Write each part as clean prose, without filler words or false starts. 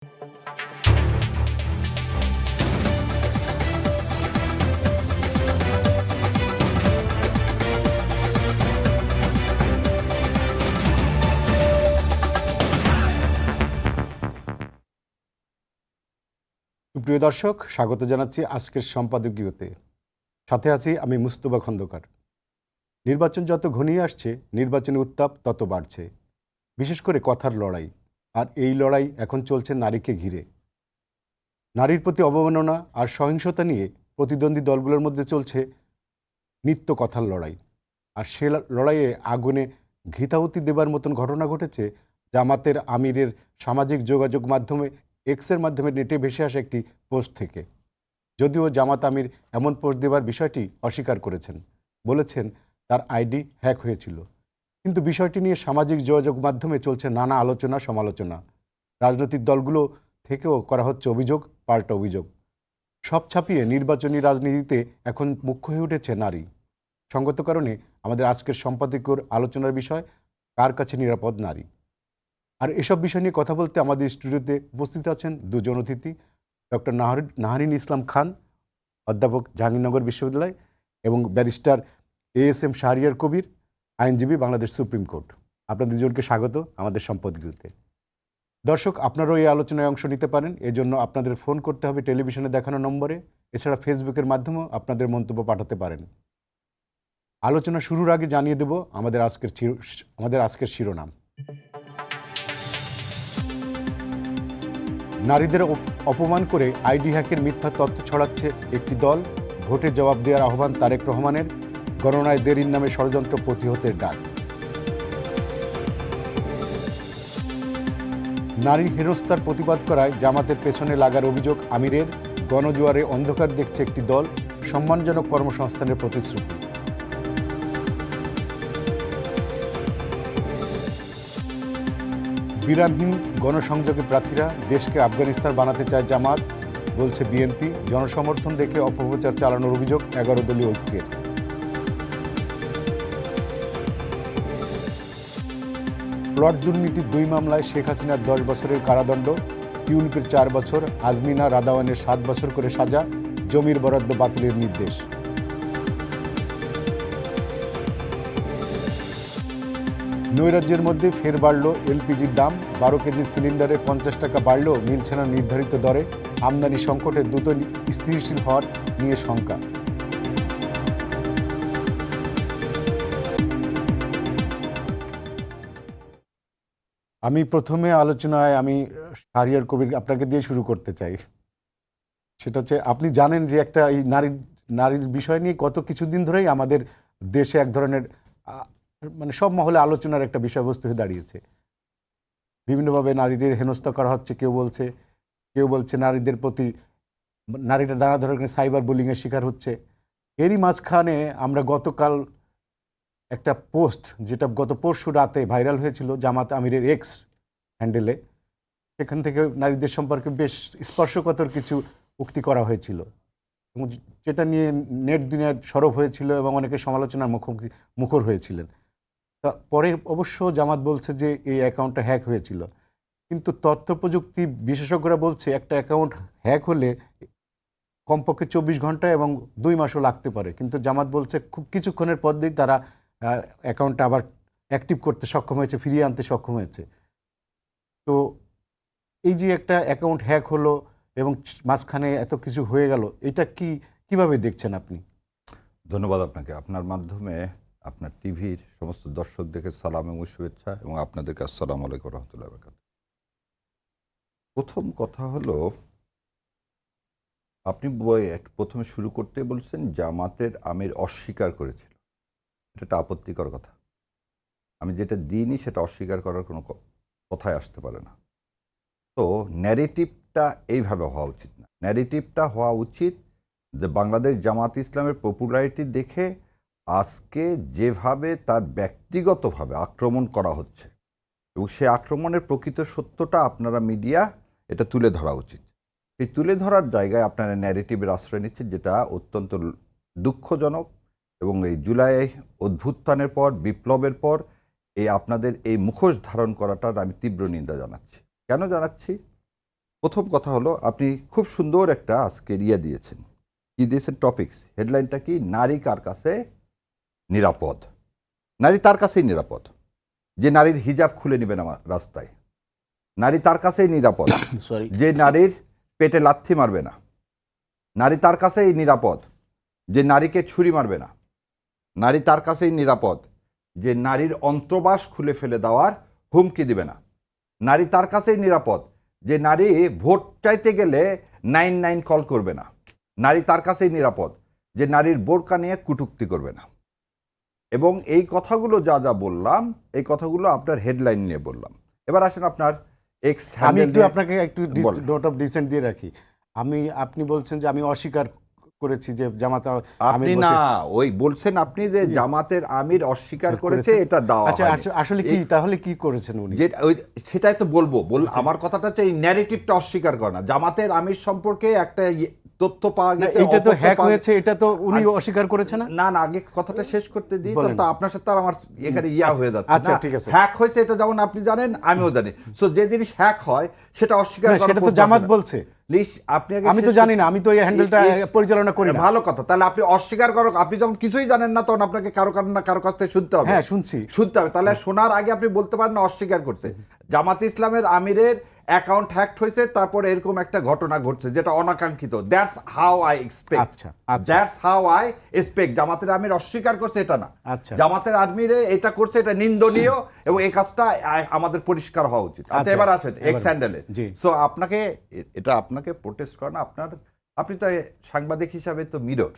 প্রিয় দর্শক, স্বাগত জানাচ্ছি আজকের সম্পাদকীয়তে। সাথে আছি আমি মুস্তফা খন্দকার। নির্বাচন যত ঘনিয়ে আসছে, নির্বাচনী উত্তাপ তত বাড়ছে, বিশেষ করে কথার লড়াই। আর এই লড়াই এখন চলছে নারীকে ঘিরে। নারীর প্রতি অবমাননা আর সহিংসতা নিয়ে প্রতিদ্বন্দ্বী দলগুলোর মধ্যে চলছে নিত্য কথার লড়াই। আর সে লড়াইয়ে আগুনে ঘৃতাহুতি দেবার মতন ঘটনা ঘটেছে জামাতের আমিরের সামাজিক যোগাযোগ মাধ্যমে এক্সের মাধ্যমে নেটে ভেসে আসা একটি পোস্ট থেকে। যদিও জামাত আমির এমন পোস্ট দেবার বিষয়টি অস্বীকার করেছেন, বলেছেন তার আইডি হ্যাক হয়েছিল। কিন্তু বিষয়টি নিয়ে সামাজিক যোগাযোগ মাধ্যমে চলছে নানা আলোচনা সমালোচনা। রাজনৈতিক দলগুলো থেকেও করা হচ্ছে অভিযোগ পাল্টা অভিযোগ। সব ছাপিয়ে নির্বাচনী রাজনীতিতে এখন মুখ্য হয়ে উঠেছে নারী। সঙ্গত কারণে আমাদের আজকের সম্পাদকীয়র আলোচনার বিষয়, কার কাছে নিরাপদ নারী। আর এসব বিষয় নিয়ে কথা বলতে আমাদের স্টুডিওতে উপস্থিত আছেন দুজন অতিথি, ডক্টর নাহারিন ইসলাম খান, অধ্যাপক জাহাঙ্গীরনগর বিশ্ববিদ্যালয়, এবং ব্যারিস্টার ASM শাহরিয়ার কবির, আইনজীবী, বাংলাদেশ সুপ্রিম কোর্ট। আপনাদের দুজনকে স্বাগত আমাদের সম্পাদকীয়তে। দর্শক, আপনারাও এই আলোচনায় অংশ নিতে পারেন। এজন্য আপনাদের ফোন করতে হবে টেলিভিশনে দেখানো নম্বরে। এছাড়া ফেসবুকের মাধ্যমেও আপনাদের মন্তব্য পাঠাতে পারেন। আলোচনা শুরুর আগে জানিয়ে দেব আমাদের আজকের শিরোনাম। নারীদের অপমান করে আইডি হ্যাকের মিথ্যা তথ্য ছড়াচ্ছে একটি দল। ভোটে জবাব দেওয়ার আহ্বান তারেক রহমানের। গণনায় দেরির নামে ষড়যন্ত্র প্রতিহতের ডাক। নারী হেনস্থার প্রতিবাদ করায় জামাতের পেছনে লাগার অভিযোগ আমিরের। গণজোয়ারে অন্ধকার দেখছে একটি দল। সম্মানজনক কর্মসংস্থানের প্রতিশ্রুতি। বিরামহীন গণসংযোগে প্রার্থীরা। দেশকে আফগানিস্তান বানাতে চায় জামাত, বলছে বিএনপি। জনসমর্থন দেখে অপপ্রচার চালানোর অভিযোগ 11 দলীয় ঐক্যের। প্লট দুর্নীতির 2 মামলায় শেখ হাসিনার 10 বছরের কারাদণ্ড, ইউনিপের 4 বছর, আজমিনা রাদাওয়ানের 7 বছর করে সাজা, জমির বরাদ্দ বাতিলের নির্দেশ। নৈরাজ্যের মধ্যে ফের বাড়ল এলপিজির দাম। 12 কেজি সিলিন্ডারে 50 টাকা বাড়লেও মিলছে না নির্ধারিত দরে। আমদানি সংকটে দ্রুত স্থিতিশীল হওয়ার নিয়ে শঙ্কা। আমি প্রথমে আলোচনায় শাহরিয়ার কবির আপনাকে দিয়ে শুরু করতে চাই। সেটা হচ্ছে, আপনি জানেন যে একটা এই নারীর বিষয় নিয়ে গত কিছুদিন ধরেই আমাদের দেশে এক ধরনের মানে সব মহলে আলোচনার একটা বিষয়বস্তু হয়ে দাঁড়িয়েছে। বিভিন্নভাবে নারীদের হেনস্থা করা হচ্ছে, কেউ বলছে নারীদের প্রতি নারীরা নানা ধরনের সাইবার বুলিংয়ের শিকার হচ্ছে। এরই মাঝখানে আমরা গতকাল একটা পোস্ট, যেটা গত পরশু রাতে ভাইরাল হয়েছিল জামাত আমিরের এক্স হ্যান্ডেলে, সেখান থেকে নারীদের সম্পর্কে বেশ স্পর্শকাতর কিছু উক্তি করা হয়েছিল, এবং যেটা নিয়ে নেট দুনিয়ায় সরব হয়েছিল এবং অনেকে সমালোচনার মুখর হয়েছিলেন। পরে অবশ্য জামাত বলছে যে এই অ্যাকাউন্টটা হ্যাক হয়েছিল, কিন্তু তথ্য প্রযুক্তি বিশেষজ্ঞরা বলছে একটা অ্যাকাউন্ট হ্যাক হলে কমপক্ষে 24 ঘন্টা এবং 2 মাসও লাগতে পারে। কিন্তু জামাত বলছে খুব কিছুক্ষণের পরেই তারা অ্যাকাউন্টটা আবার অ্যাক্টিভ করতে সক্ষম হয়েছে, ফিরিয়ে আনতে সক্ষম হয়েছে। তো এই যে একটা অ্যাকাউন্ট হ্যাক হলো এবং মাঝখানে এত কিছু হয়ে গেল, এটা কিভাবে দেখছেন আপনি? ধন্যবাদ আপনাকে। আপনার মাধ্যমে আপনার টিভির সমস্ত দর্শকদেরকে সালাম এবং শুভেচ্ছা, এবং আপনাদেরকে আসসালামু আলাইকুম রহমতুল্লাহ বারাকাতুহু। প্রথম কথা হলো, আপনি প্রথমে শুরু করতে বলছেন জামাতের আমির অস্বীকার করেছিল। এটা একটা আপত্তিকর কথা। আমি যেটা দিইনি সেটা অস্বীকার করার কোনো কথাই আসতে পারে না। তো ন্যারেটিভটা এইভাবে হওয়া উচিত না। ন্যারেটিভটা হওয়া উচিত যে বাংলাদেশ জামাত ইসলামের পপুলারিটি দেখে আজকে যেভাবে তার ব্যক্তিগতভাবে আক্রমণ করা হচ্ছে, এবং সে আক্রমণের প্রকৃত সত্যটা আপনারা মিডিয়া এটা তুলে ধরা উচিত। এই তুলে ধরার জায়গায় আপনারা ন্যারেটিভের আশ্রয় নিচ্ছেন, যেটা অত্যন্ত দুঃখজনক। এবং এই জুলাই অভ্যুত্থানের পর, বিপ্লবের পর আপনাদের এই মুখোশ ধারণ করাটার আমি তীব্র নিন্দা জানাচ্ছি। কেন জানাচ্ছি? প্রথম কথা হলো আপনি খুব সুন্দর একটা আজকে দিয়েছেন, কি দিয়েছেন টপিকস, হেডলাইনটা কি, নারী কার কাছে নিরাপদ। নারী তার কাছেই নিরাপদ যে নারীর হিজাব খুলে নেবে না রাস্তায়। নারী তার কাছেই নিরাপদ সরি যে নারীর পেটে লাথি মারবে না। নারী তার কাছেই নিরাপদ যে নারীকে ছুরি মারবে না। নারী তার কাছেই নিরাপদ যে নারীর অন্তর্বাস খুলে ফেলে দেওয়ার হুমকি দিবে না। নারী তার কাছেই নিরাপদ যে নারী ভোট চাইতে গেলে 99 কল করবে না। নারী তার কাছেই নিরাপদ যে নারীর বোরকা নিয়ে কটূক্তি করবে না। এবং এই কথাগুলো যা যা বললাম, এই কথাগুলো আপনার হেডলাইন নিয়ে বললাম। এবার আসেন আপনার এক্স আমি একটু আপনাকে একটু নোট অফ ডিসেন্ট দিয়ে রাখি। আপনি বলছেন যে আমি অস্বীকার করেছি যে জামাত আপনি না ওই বলছেন আপনি যে জামাতের আমির অস্বীকার করেছে, এটা দাও। আচ্ছা আসলে কি তাহলে কি করেছেন উনি? যে সেটাই তো বলবো আমার কথাটা হচ্ছে এই ন্যারেটিভটা অস্বীকার করে না। জামাতের আমির সম্পর্কে একটা তথ্য পাওয়া গেছে, এটা তো হ্যাক হয়েছে, এটা তো উনি অস্বীকার করেছে না। না আগে কথাটা শেষ করতে দিই, তো আপনার সাথে আর আমার এখানে হয়ে যাচ্ছে। আচ্ছা ঠিক আছে, হ্যাক হয়েছে এটা যেমন আপনি জানেন আমিও জানি। সো যে জিনিস হ্যাক হয় সেটা অস্বীকার করা, সেটা তো জামাত বলছে। আমি তো জানি না, আমি তো এই হ্যান্ডেলটা পরিচালনা করি না। ভালো কথা, তাহলে আপনি অস্বীকার করো। আপনি যখন কিছুই জানেন না তখন আপনাকে কারো কাছ থেকে শুনতে হবে। হ্যাঁ শুনতে হবে। তাহলে শোনার আগে আপনি বলতে পারেন না অস্বীকার করছে। জামাত ইসলামের আমিরের অ্যাকাউন্ট হ্যাকড হয়েছে, তারপরে এরকম একটা ঘটনা ঘটছে যেটা অনাকাঙ্ক্ষিত। That's how I expect. That's how I expect. জামাতের আমির অস্বীকার করছে এটা না। জামাতের আমিরে এটা করছে, এটা নিন্দনীয় এবং এই কাজটা আমাদের পরিষ্কার হওয়া উচিত। আচ্ছা এবার আসেন এক্স হ্যান্ডেলে। সো আপনাকে প্রোটেস্ট করেন আপনি তো সাংবাদিক হিসাবে তো মিরর,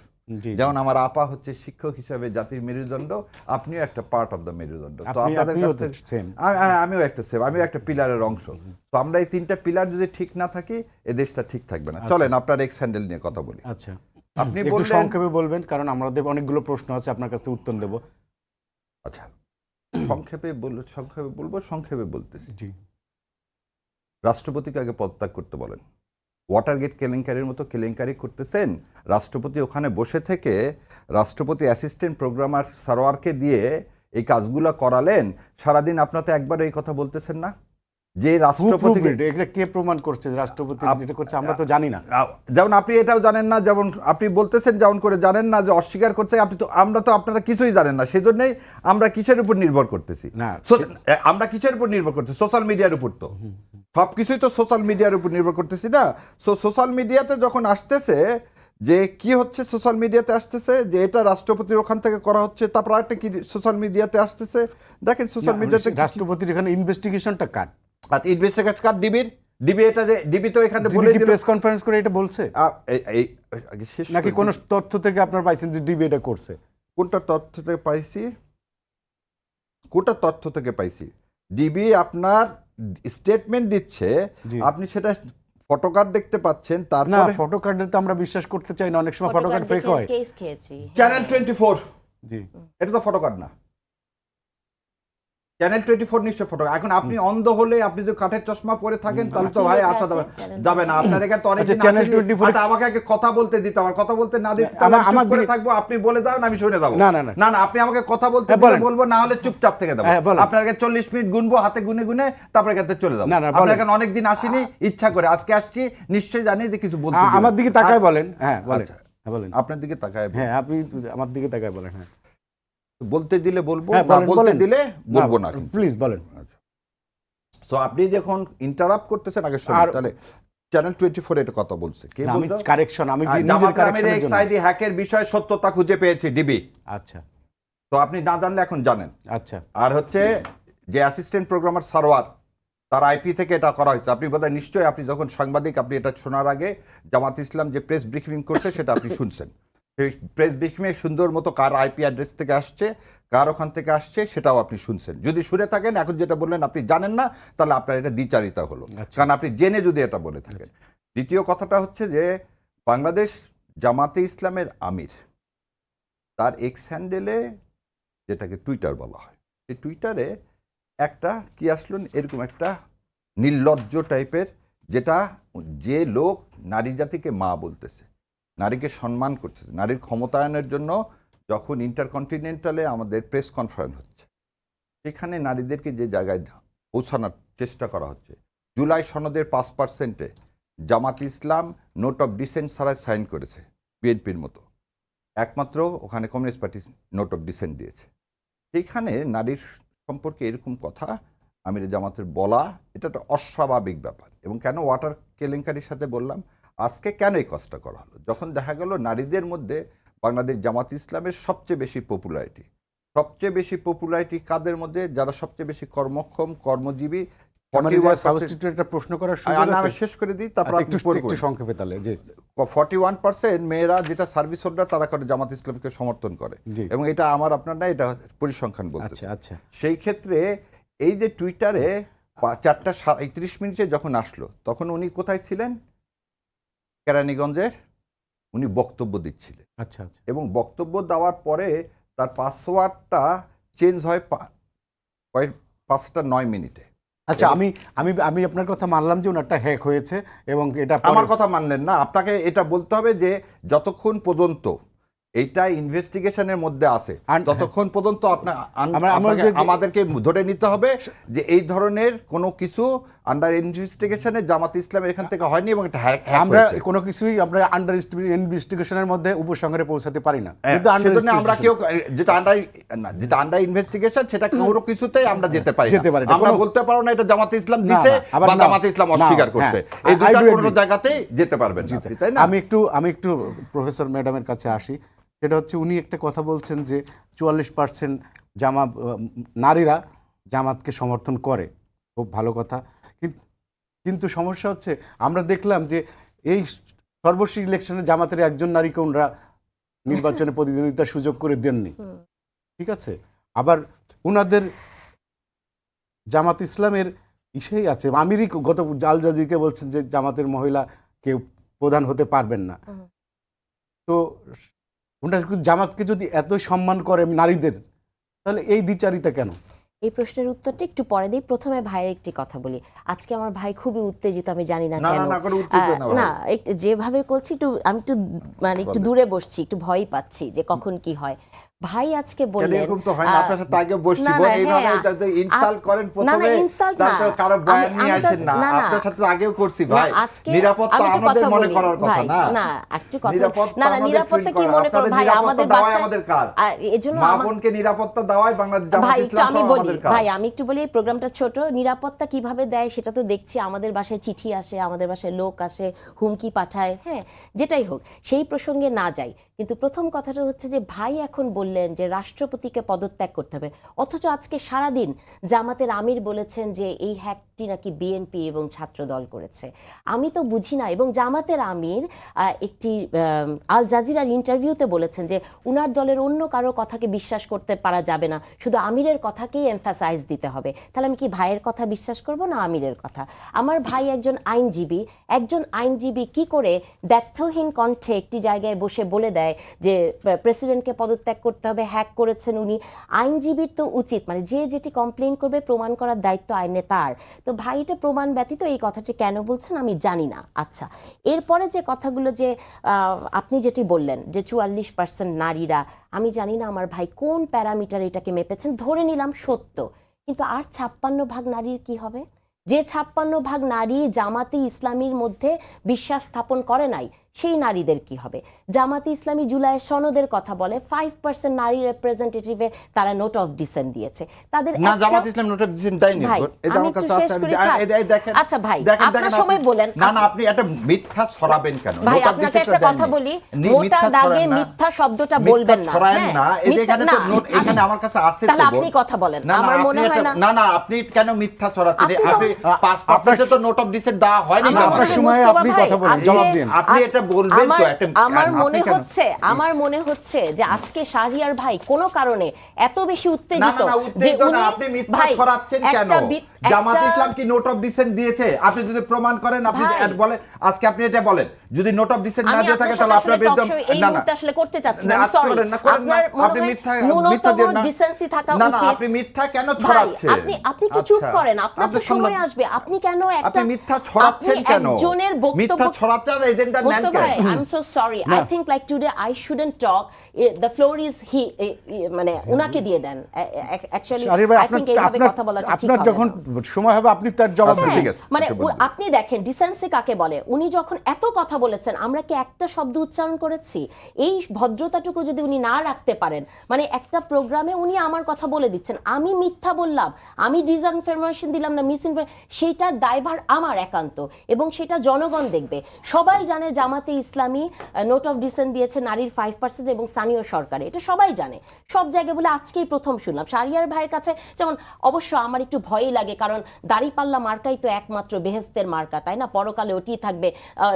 যেমন আমার আপা হচ্ছে শিক্ষক হিসাবে জাতির মেরুদণ্ড, আপনিও একটা পার্ট অফ দ্য মেরুদণ্ড। তো আপনাদের কাছে আমিও একটা পিলারের অংশ। তো আমরা এই তিনটা পিলার যদি ঠিক না থাকি এ দেশটা ঠিক থাকবে না। চলেন আপনার এক্স হ্যান্ডেল নিয়ে কথা বলি। আচ্ছা আপনি একটু সংক্ষেপে বলবেন, কারণ আমাদের অনেকগুলো প্রশ্ন আছে, আপনার কাছে উত্তর দেব। আচ্ছা সংক্ষেপে বলতেছি। জি, রাষ্ট্রপতিকে আগে পদত্যাগ করতে বলেন। ওয়াটারগেট কেলেঙ্কারির মতো কেলেঙ্কারি করতেছেন, রাষ্ট্রপতি ওখানে বসে থেকে রাষ্ট্রপতি অ্যাসিস্ট্যান্ট প্রোগ্রামার সারোয়ারকে দিয়ে এই কাজগুলো করালেন। সারাদিন আপনার তো একবার এই কথা বলতেছেন না যে রাষ্ট্রপতি কে প্রমাণ করছে রাষ্ট্রপতি এটা করছে, আমরা তো জানি না। যেমন আপনি এটাও জানেন না, যেমন আপনি বলতেছেন যেমন করে জানেন না যে অস্বীকার করছে। আমরা তো আপনারা কিছুই জানেন না, সেজন্যই আমরা কিসের উপর নির্ভর করতেছি? আমরা কিসের উপর নির্ভর করতেছি? সোশ্যাল মিডিয়ার উপর। তো সবকিছুই তো সোশ্যাল মিডিয়ার উপর নির্ভর করতেছি না। সোশ্যাল মিডিয়াতে যখন আসতেছে যে কি হচ্ছে, সোশ্যাল মিডিয়াতে আসতেছে যে এটা রাষ্ট্রপতির ওখান থেকে করা হচ্ছে, তারপর একটা কি সোশ্যাল মিডিয়াতে আসতেছে, দেখেন সোশ্যাল মিডিয়াতে রাষ্ট্রপতির এখানে ইনভেস্টিগেশনটা কাট। আচ্ছা ইনভেস্টিগেশন কাট ডিবি এটা যে ডিবি তো এখানে বলে দিল, প্রেস কনফারেন্স করে এটা বলছে নাকি কোন তথ্য থেকে আপনার পাইছেন যে ডিবি এটা করছে? কোনটা তথ্য থেকে পাইছি? ডিবি আপনার স্টেটমেন্ট দিচ্ছে, আপনি সেটা ফটোকার্ড দেখতে পাচ্ছেন। তারপরে ফটোকার্ডে তো আমরা বিশ্বাস করতে চাই না, অনেক সময় ফটোকার্ড ফেক হয়। চ্যানেল 24 জি, এটা তো ফটোকার্ড না, চ্যানেল 24 নিশ্চয় ফটো। এখন আপনি অন্ধ হলে, আপনি যদি কাঠের চশমা পরে থাকেন তাহলে তো ভাই আচ্ছা যাবে না। আপনার এখানে তো অনেক চ্যানেল 24। আচ্ছা আমাকে আগে কথা বলতে দিতে, আমার কথা বলতে না দিতে তাহলে আমি চুপ করে থাকবো, আপনি বলে দাও আমি শুনে দেবো। না আপনি আমাকে কথা বলতে দিলে বলবো, না হলে চুপচাপ থেকে দেবো। আপনার আগে 40 মিনিট গুনবো, হাতে গুনে গুনে তারপরে এখানে চলে যাবো। আপনার এখানে অনেকদিন আসিনি, ইচ্ছা করে আজকে আসছি, নিশ্চয়ই জানি যে কিছু বলতে। আমার দিকে তাকায় বলেন। হ্যাঁ বলেন। আপনার দিকে তাকায়, হ্যাঁ আপনি আমার দিকে তাকায় বলেন। হ্যাঁ বলতে দিলে বলবো, না বলতে দিলে বলবো না। প্লিজ বলেন। সো আপনি যখন ইন্টারাপ্ট করতেছেন আগে শুনুন। তাহলে চ্যানেল 24 এটা কথা বলছে কে বলল? আমি কারেকশন, আমি নিজের কারেকশনের জন্য এক্সআইডি হ্যাকের বিষয়ে সত্যতা খুঁজে পেয়েছি ডিবি। আচ্ছা তো আপনি না জানলে এখন জানেন। আচ্ছা আর হচ্ছে যে অ্যাসিস্ট্যান্ট প্রোগ্রামার সারোয়ার, তার আইপি থেকে এটা করা হয়েছে। আপনি বোধহয় নিশ্চয়ই, আপনি যখন সাংবাদিক, আপনি এটা শোনার আগে জামাত ইসলাম যে প্রেস ব্রিফিং করছে সেটা আপনি শুনছেন। সেই প্রেস ব্রিফিংয়ে সুন্দর মতো কার আইপি অ্যাড্রেস থেকে আসছে, কার ওখান থেকে আসছে সেটাও আপনি শুনছেন। যদি শুনে থাকেন, এখন যেটা বললেন আপনি জানেন না, তাহলে আপনার এটা দ্বিচারিতা হলো, কারণ আপনি জেনে যদি এটা বলে থাকেন। দ্বিতীয় কথাটা হচ্ছে যে বাংলাদেশ জামাতে ইসলামের আমির তার এক্স হ্যান্ডেলে, যেটাকে টুইটার বলা হয়, সেই টুইটারে একটা কি আসলো, এরকম একটা নির্লজ্জ টাইপের, যেটা যে লোক নারী জাতিকে মা বলতেছে, নারীকে সম্মান করছে, নারীর ক্ষমতায়নের জন্য যখন ইন্টারকন্টিনেন্টালে আমাদের প্রেস কনফারেন্স হচ্ছে, সেখানে নারীদেরকে যে জায়গায় পৌঁছানোর চেষ্টা করা হচ্ছে, জুলাই সনদের 5%-এ Jamaat Islam note of dissent ছাড়া সাইন করেছে বিএনপির মতো, একমাত্র ওখানে communist party note of dissent দিয়েছে। সেইখানে নারীর সম্পর্কে এরকম কথা আমির জামাতের বলা, এটা একটা অস্বাভাবিক ব্যাপার। এবং কেন ওয়াটার কেলেঙ্কারির সাথে বললাম, আজকে কেন এই কাজটা করা হলো, যখন দেখা গেল নারীদের মধ্যে বাংলাদেশ জামাত ইসলামের সবচেয়ে বেশি পপুলারিটি কাদের মধ্যে, যারা সবচেয়ে বেশি কর্মক্ষম কর্মজীবী। একটা প্রশ্ন করার সুযোগ আছে? আমি শেষ করে দিই, তারপর আচ্ছা, আপনি একটু সংক্ষেপে তাহলে। যে 41% মেয়েরা যেটা সার্ভিস হোল্ডার তারা করে জামাত ইসলামকে সমর্থন করে, জি। এবং এটা আমার আপনার না, এটা পরিসংখ্যান বলতে। আচ্ছা আচ্ছা, সেই ক্ষেত্রে এই যে টুইটারে 4:31 যখন আসলো, তখন উনি কোথায় ছিলেন? কেরানীগঞ্জের উনি বক্তব্য দিচ্ছিলেন। আচ্ছা আচ্ছা, এবং বক্তব্য দেওয়ার পরে তার পাসওয়ার্ডটা চেঞ্জ হয় 5:09 আচ্ছা। আমি আমি আমি আপনার কথা মানলাম যে ওনারটা হ্যাক হয়েছে, এবং এটা আমার কথা মানলেন না। আপনাকে এটা বলতে হবে যে যতক্ষণ পর্যন্ত এইটা ইনভেস্টিগেশনের মধ্যে আছে, ততক্ষণ পর্যন্ত আমাদেরকে ধরে নিতে হবে যে এই ধরনের কোনো কিছু আন্ডার ইনভেস্টিগেশনে জামাত ইসলামের এখান থেকে হয়নি, এবং এটা আমরা কোনো কিছুই আমরা আন্ডার ইনভেস্টিগেশনের মধ্যে উপসংহারে পৌঁছাতে পারি না। সেজন্য আমরা কেউ যেটা আন্ডার ইনভেস্টিগেশন সেটা কোনো কিছুতেই আমরা যেতে পারি না। আমরা বলতে পারো না এটা জামাত ইসলাম দিছে বা জামাত ইসলাম অস্বীকার করছে, এই দুটো কোনো জায়গাতেই যেতে পারবেন না, তাই না? আমি একটু প্রফেসর ম্যাডামের কাছে আসি। সেটা হচ্ছে, উনি একটা কথা বলছেন যে 44% নারীরা জামাতকে সমর্থন করে, খুব ভালো কথা। কিন্তু সমস্যা হচ্ছে, আমরা দেখলাম যে এই সর্বশেষ ইলেকশনে জামাতের একজন নারীকে ওনারা নির্বাচনে প্রতিদ্বন্দ্বিতার সুযোগ করে দেননি, ঠিক আছে? আবার ওনাদের জামাত ইসলামের ইসেই আছে, আমিরই গত আল জাজিরকে বলছেন যে জামাতের মহিলা কেউ প্রধান হতে পারবেন না। তো ওনারা জামাতকে যদি এত সম্মান করে নারীদের, তাহলে এই দ্বিচারিতা কেন? এই প্রশ্নের উত্তরটা একটু পরে দিই। প্রথমে ভাইয়ের একটি কথা বলি। আজকে আমার ভাই খুবই উত্তেজিত, আমি জানি না কেন। না, যেভাবে করছি আমি একটু দূরে বসছি, একটু ভয় পাচ্ছি যে কখন কি হয়। ভাই আজকে বললেন এরকম তো হয় না, আপনার সাথে আগে বসছি, এইভাবে ইনসাল্ট করেন প্রথমে, তারপর কারো বয়ান নিয়ে আসেন না। আপনার সাথে আগেও করছি ভাই, নিরাপত্তা আমাদের মনে করার কথা না। না, একটু কথা না, নিরাপত্তা কি মনে করেন ভাই? আমাদের বাসায় আমাদের কাজ, এজন্য মা বোনকে নিরাপত্তা দেওয়াই বাংলাদেশ জামাত ইসলাম আমাদের কাজ। ভাই আমি একটু বলি, এই প্রোগ্রামটা ছোট, নিরাপত্তা কিভাবে দেয় সেটা তো দেখছি। আমাদের বাসায় চিঠি আসে, আমাদের বাসায় লোক আসে, হুমকি পাঠায়, হ্যাঁ, যেটাই হোক, সেই প্রসঙ্গে না যাই। কিন্তু প্রথম কথাটা হচ্ছে যে ভাই এখন বললেন যে রাষ্ট্রপতিকে পদত্যাগ করতে হবে, অথচ আজকে সারাদিন জামাতের আমির বলেছেন যে এই হ্যাকটি নাকি বিএনপি এবং ছাত্র দল করেছে। আমি তো বুঝি না। এবং জামাতের আমির একটি আল জাজিরার ইন্টারভিউতে বলেছেন যে উনার দলের অন্য কারো কথাকে বিশ্বাস করতে পারা যাবে না, শুধু আমিরের কথাকেই এমফাসাইজ দিতে হবে। তাহলে আমি কি ভাইয়ের কথা বিশ্বাস করব না আমিরের কথা? আমার ভাই একজন আইনজীবী কি করে দ্ব্যর্থহীন কণ্ঠে একটি জায়গায় বসে বলে দেয় যে প্রেসিডেন্টকে পদত্যাগ করতে হবে, হ্যাক করেছেন উনি? আইনজীবীর তো উচিত, যে যেটি কমপ্লেন করবে প্রমাণ করার দায়িত্ব আইনে তার। তো ভাইটা প্রমাণ ব্যতীত এই কথাটি কেন বলছেন আমি জানি না। আচ্ছা, এরপরে যে কথাগুলো যে আপনি যেটি বললেন যে 44% নারীরা, আমি জানি না আমার ভাই কোন প্যারামিটার এটাকে মেপেছেন, ধরে নিলাম সত্য, কিন্তু আর 56% নারীর কি হবে? যে 56% নারী জামাতে ইসলামীর মধ্যে বিশ্বাস স্থাপন করে নাই, সেই নারীদের কি হবে? জামাতে ইসলামী জুলাইয়ের সনদের কথা বলে, 5% নারী রিপ্রেজেন্টেটিভে তারা নোট অফ ডিসেন্ট দিয়েছে। তাদের না, জামাত ইসলাম নোট অফ ডিসেন্ট দেয়নি। আচ্ছা ভাই, আপনার সময় বলেন না, আপনি একটা মিথ্যা ছড়াবেন কেন? ভাই আপনাকে একটা কথা বলি, মোটা দাগে মিথ্যা শব্দটা বলবেন না। এখানে তো নোট, এখানে আমার কাছে আছে, তাহলে আপনি কথা বলেন। আমার মনে হয় না। না, আপনি কেন মিথ্যা ছড়াচ্ছেন? আপনি 5% তো নোট অফ ডিসেন্ট দেওয়া হয়নি। আপনার সময় আপনি কথা বলেন, জবাব দিন। আপনি এটা বলবেন তো? আমার মনে হচ্ছে যে আজকে শাহরিয়ার ভাই কোনো কারণে এত বেশি উত্তেজিত যে আপনি মিথ্যা ছড়াচ্ছেন কেন? জামাত ইসলাম কি নোট অফ ডিসেন্ট দিয়েছে? আপনি যদি প্রমাণ করেন, আপনি বলেন, আজকে আপনি এটা বলেন যদি নোট অফ ডিসেন্ট না আমি দিয়ে থাকে তাহলে আপনার বিরুদ্ধে এই মুহূর্তে আসলে করতে চাচ্ছি না, না, সরি করেন না, করেন না। আপনার আপনি মিথ্যা দিয়ে না। ডিসেন্সি থাকা না, উচিত। আপনি মিথ্যা কেন ভাই, ছড়াচ্ছেন? আপনি কি চুপ আচ্ছা, করেন? আপনার তো আপনি সময় শুনলেন। আসবে, আপনি কেন একটা আপনি মিথ্যা ছড়াচ্ছেন আপনি কেন? একজনের বক্তব্য মিথ্যা ছড়াচ্ছেন এজেন্ডা নেন মুস্তাফা ভাই, কেন? I am so sorry, I think like today I shouldn't talk, the floor is he, মানে উনাকে দিয়ে দেন। অ্যাকচুয়ালি শাহরিয়ার ভাই, আই থিংক এইভাবে কথা বলাটা ঠিক আপনার হবে যখন না। সময় হবে আপনি তার জবাব আচ্ছা, দেবেন। ঠিক আছে। মানে আচ্ছা, বলুন। আপনি দেখেন ডিসেন্সি কাকে বলে। উনি যখন এত কথা বলেছেন, আমরা কি একটা শব্দ উচ্চারণ করেছি? এই ভদ্রতাটুকু যদি উনি না রাখতে পারেন, মানে একটা প্রোগ্রামে উনি আমার কথা বলে দিচ্ছেন, আমি মিথ্যা বললাম, আমি ডিসইনফরমেশন দিলাম না, সেইটার দায়ভার আমার একান্ত, এবং সেটা জনগণ দেখবে। সবাই জানে জামাতে ইসলামী নোট অফ ডিসেন্ট দিয়েছে নারীর 5% এবং স্থানীয় সরকারে, এটা সবাই জানে, সব জায়গায় বলে আজকেই প্রথম শুনলাম। শাহরিয়ার ভাইয়ের কাছে যেমন অবশ্য আমার একটু ভয়ই লাগে, কারণ দাড়িপাল্লা মার্কাই তো একমাত্র বেহেস্তের মার্কা, তাই না? পরকালে ওটি থাকবে।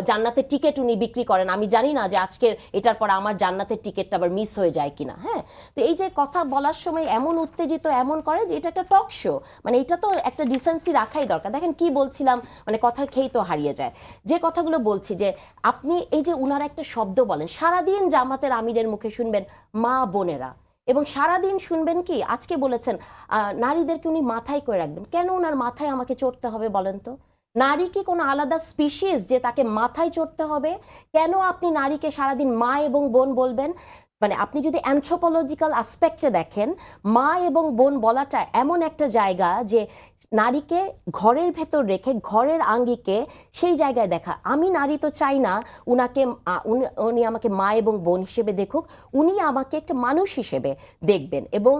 জান্নাতের টিকিট উনি বিক্রি করেন, আমি জানি না যে আজকের এটার পর আমার জান্নাতের টিকিটটা আবার মিস হয়ে যায় কিনা। হ্যাঁ, তো এই যে কথা বলার সময় এমন উত্তেজিত এমন করে যে এটা একটা টক শো, মানে এটা তো একটা ডিসেন্সি রাখাই দরকার। দেখেন কি বলছিলাম, মানে কথার খেই তো হারিয়ে যায়। যে কথাগুলো বলছি, যে আপনি এই যে উনারা একটা শব্দ বলেন, সারাদিন জামাতের আমিরের মুখে শুনবেন মা বোনেরা, এবং সারাদিন শুনবেন কি আজকে বলেছেন নারীদেরকে উনি মাথায় করে রাখবেন। কেন ওনার মাথায় আমাকে চড়তে হবে বলেন তো? নারী কি কোনো আলাদা স্পিসিস যে তাকে মাথায় চড়তে হবে? কেন আপনি নারীকে সারাদিন মা এবং বোন বলবেন? মানে আপনি যদি অ্যানথ্রোপোলজিক্যাল আসপেক্টে দেখেন, মা এবং বোন বলাটা এমন একটা জায়গা যে নারীকে ঘরের ভেতর রেখে ঘরের আঙ্গিকে সেই জায়গায় দেখা। আমি নারী তো চাই না উনাকে উনি আমাকে মা এবং বোন হিসেবে দেখুক, উনি আমাকে একটা মানুষ হিসেবে দেখবেন। এবং